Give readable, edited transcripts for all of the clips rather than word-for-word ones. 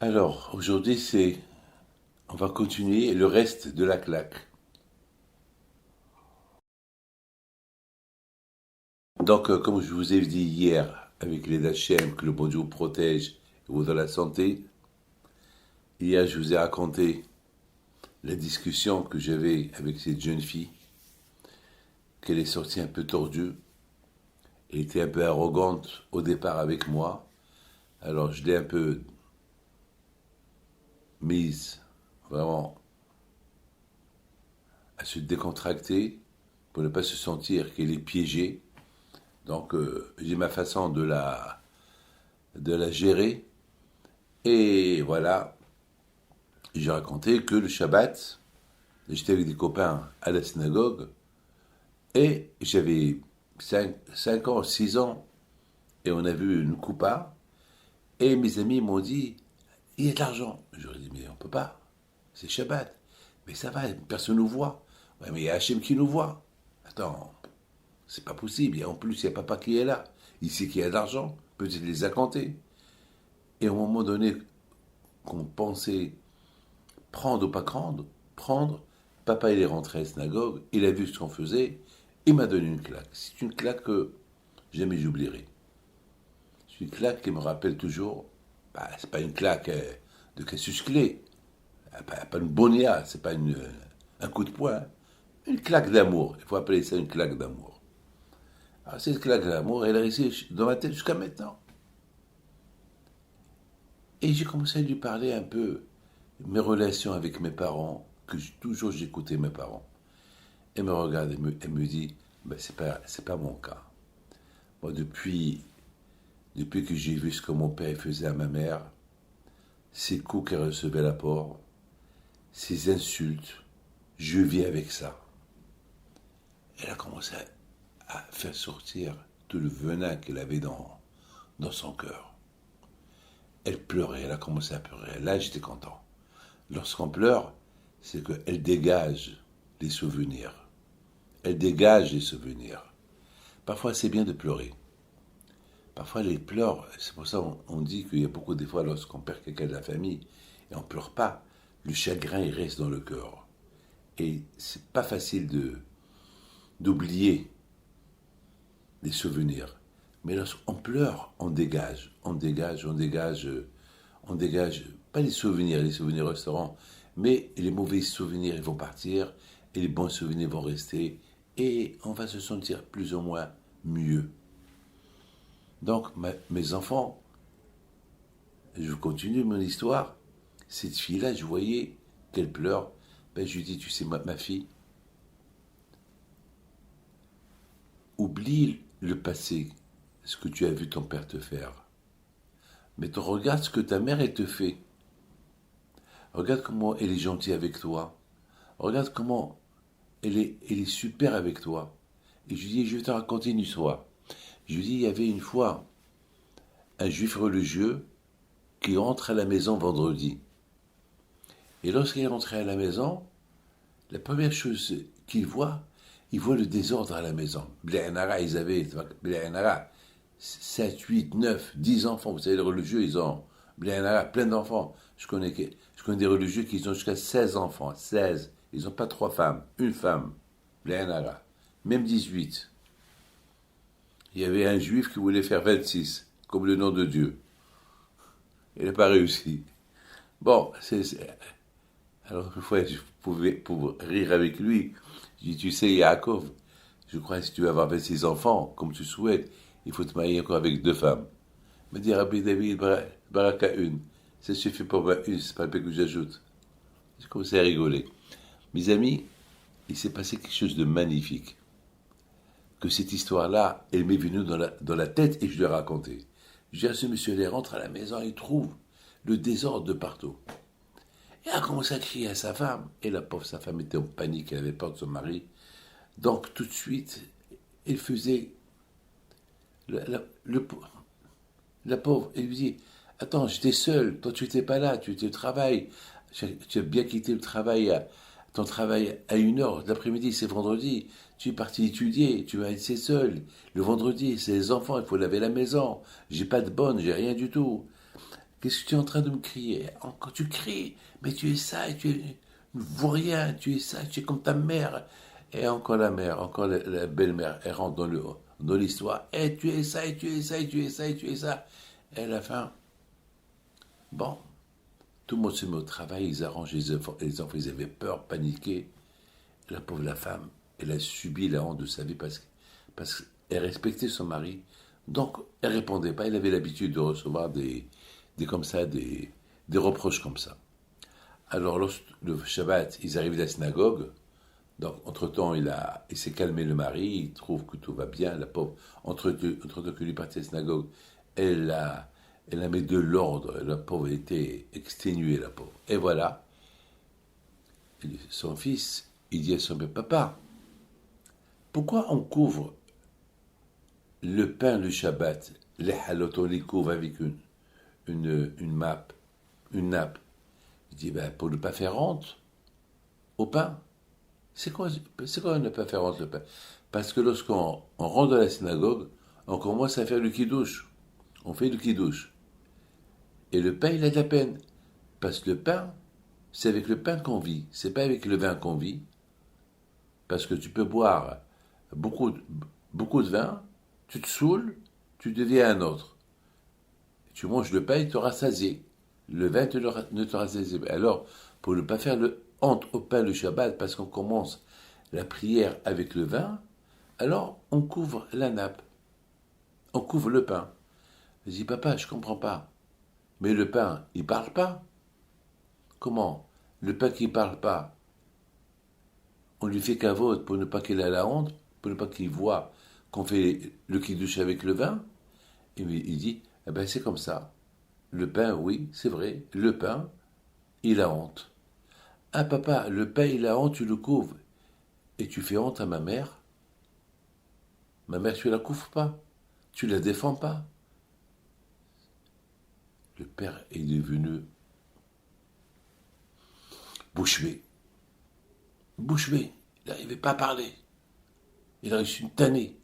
Alors, aujourd'hui, on va continuer le reste de la claque. Donc, comme je vous ai dit hier, avec les d'Hachem, que le bon Dieu vous protège et vous donne la santé, hier, je vous ai raconté la discussion que j'avais avec cette jeune fille, qu'elle est sortie un peu tordue, elle était un peu arrogante au départ avec moi, alors je l'ai un peu mise vraiment à se décontracter pour ne pas se sentir qu'elle est piégée. Donc, j'ai ma façon de la gérer. Et voilà, j'ai raconté que le Shabbat, j'étais avec des copains à la synagogue et j'avais 5 ans, 6 ans et on a vu une coupa et mes amis m'ont dit il y a de l'argent. J'aurais dit mais on peut pas, c'est Shabbat. Mais ça va, personne nous voit. Ouais, mais il y a Hachem qui nous voit. Attends, c'est pas possible. Et en plus, il y a papa qui est là. Il sait qu'il y a de l'argent. Peut-être les a comptés. Et au moment donné qu'on pensait prendre ou pas prendre, papa il est rentré à la synagogue, il a vu ce qu'on faisait, il m'a donné une claque. C'est une claque que jamais j'oublierai. C'est une claque qui me rappelle toujours, c'est pas une claque de Cassius Clay, pas une bonia, c'est pas un coup de poing, une claque d'amour. Il faut appeler ça une claque d'amour. Alors cette claque d'amour, elle est restée dans ma tête jusqu'à maintenant. Et j'ai commencé à lui parler un peu mes relations avec mes parents, que toujours j'écoutais mes parents. Elle me regarde et me dit, ben, c'est pas mon cas. Moi, depuis que j'ai vu ce que mon père faisait à ma mère, ces coups qu'elle recevait à la porte, ces insultes, je vis avec ça. Elle a commencé à faire sortir tout le venin qu'elle avait dans son cœur. Elle pleurait, elle a commencé à pleurer. Là, j'étais content. Lorsqu'on pleure, c'est qu'elle dégage les souvenirs. Elle dégage les souvenirs. Parfois, c'est bien de pleurer. Parfois, les pleurs, c'est pour ça qu'on dit qu'il y a beaucoup de fois, lorsqu'on perd quelqu'un de la famille, et on ne pleure pas, le chagrin, il reste dans le cœur. Et c'est pas facile d'oublier les souvenirs. Mais lorsqu'on pleure, on dégage, pas les souvenirs resteront, mais les mauvais souvenirs, ils vont partir, et les bons souvenirs vont rester, et on va se sentir plus ou moins mieux. Donc, mes enfants, je continue mon histoire. Cette fille-là, je voyais qu'elle pleure. Ben, je lui dis, tu sais, ma fille, oublie le passé, ce que tu as vu ton père te faire. Mais regarde ce que ta mère, elle te fait. Regarde comment elle est gentille avec toi. Regarde comment elle est super avec toi. Et je lui dis, je vais te raconter une histoire. Je lui dis, il y avait une fois un juif religieux qui entre à la maison vendredi. Et lorsqu'il est rentré à la maison, la première chose qu'il voit, il voit le désordre à la maison. Bléanara, ils avaient, Bléanara, 7, 8, 9, 10 enfants. Vous savez, les religieux, ils ont, Bléanara, plein d'enfants. Je connais des religieux qui ont jusqu'à 16 enfants. 16. Ils n'ont pas 3 femmes, une femme. Bléanara. Même 18. Il y avait un juif qui voulait faire 26, comme le nom de Dieu. Il n'a pas réussi. Bon, alors une fois, je pouvais pour rire avec lui. Je dis, tu sais, Yaakov, je crois que si tu veux avoir 26 enfants, comme tu souhaites, il faut te marier encore avec 2 femmes. Il me dit, Rabbi David, baraka une. Ça suffit pour moi une, c'est pas le fait que j'ajoute. J'ai commencé à rigoler. Mes amis, il s'est passé quelque chose de magnifique. Que cette histoire-là, elle m'est venue dans la tête et je lui ai raconté. Je dis à ce monsieur, il rentre à la maison, il trouve le désordre de partout. Et elle a commencé à crier à sa femme. Et la pauvre, sa femme était en panique, elle avait peur de son mari. Donc, tout de suite, elle faisait. Le, la pauvre, elle lui dit, attends, j'étais seule, toi tu n'étais pas là, tu étais au travail. Tu as bien quitté le travail, ton travail à 1 heure. L'après-midi, c'est vendredi. Tu es parti étudier, tu vas être seul. Le vendredi, c'est les enfants, il faut laver la maison. J'ai pas de bonne, j'ai rien du tout. Qu'est-ce que tu es en train de me crier? Encore tu cries, mais tu es ça, et tu ne vois rien, tu es ça, tu es comme ta mère. Et encore la mère, encore la belle-mère, elle rentre dans l'histoire. Et tu es ça, et tu es ça, et tu es ça, et tu es ça. Et à la fin, bon, tout le monde se met au travail, ils arrangent les enfants, ils avaient peur, paniqué. La pauvre la femme, elle a subi la honte de sa vie parce qu'elle respectait son mari. Donc, elle répondait pas. Elle avait l'habitude de recevoir des reproches comme ça. Alors, lorsque le Shabbat, ils arrivent à la synagogue. Donc, entre-temps, il s'est calmé le mari. Il trouve que tout va bien. La pauvre, entre-temps que lui partit à la synagogue, elle a mis de l'ordre. La pauvre était exténuée, la pauvre. Et voilà, son fils, il dit à son père, papa, pourquoi on couvre le pain le Shabbat, les halot, on les couvre avec une nappe. Il dit, ben, pour ne pas faire honte au pain. C'est quoi ne pas faire honte au pain? Parce que lorsqu'on rentre dans la synagogue, on commence à faire le kiddush. On fait le kiddush. Et le pain, il a de la peine. Parce que le pain, c'est avec le pain qu'on vit. C'est pas avec le vin qu'on vit. Parce que tu peux boire beaucoup de vin, tu te saoules, tu deviens un autre. Tu manges le pain, il te rassasié. Le vin ne te rassasie pas. Alors, pour ne pas faire honte au pain le Shabbat, parce qu'on commence la prière avec le vin, alors on couvre la nappe. On couvre le pain. Je dis, papa, je comprends pas. Mais le pain, il parle pas. Comment? Le pain qui parle pas, on lui fait qu'un vote pour ne pas qu'il ait la honte, pour ne pas qu'il voit qu'on fait le kiddush avec le vin. Et il dit, eh ben c'est comme ça. Le pain, oui, c'est vrai. Le pain, il a honte. Ah papa, le pain, il a honte, tu le couvres. Et tu fais honte à ma mère. Ma mère, tu la couvres pas. Tu la défends pas. Le père est devenu bouche bée. Bouche bée. Il n'arrivait pas à parler. Il a reçu une tannée.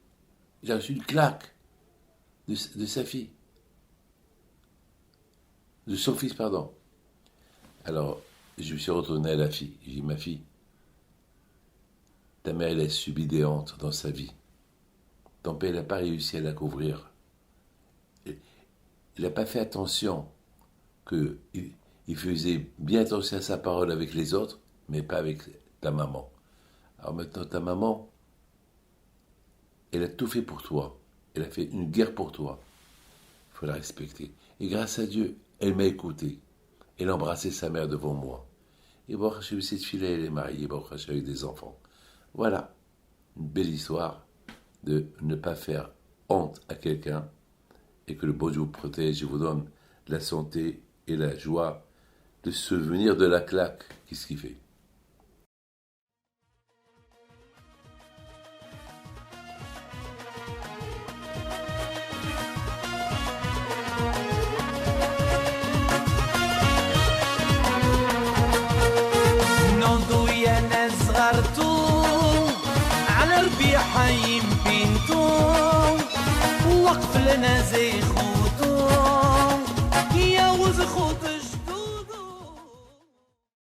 Il a reçu une claque de sa fille. De son fils, pardon. Alors, je me suis retourné à la fille. J'ai dit, ma fille, ta mère, elle a subi des hontes dans sa vie. Ton père, il n'a pas réussi à la couvrir. Il n'a pas fait attention qu'il faisait bien attention à sa parole avec les autres, mais pas avec ta maman. Alors maintenant, ta maman, elle a tout fait pour toi. Elle a fait une guerre pour toi. Il faut la respecter. Et grâce à Dieu, elle m'a écouté. Elle a embrassé sa mère devant moi. Et bon, cette fille-là, elle est mariée, bon, avec des enfants. Voilà, une belle histoire de ne pas faire honte à quelqu'un et que le bon Dieu vous protège et vous donne la santé et la joie de se souvenir de la claque. Qu'est-ce qu'il fait? على ربيعها يمكنتو وقف لنا زي خوتو يا وز خوت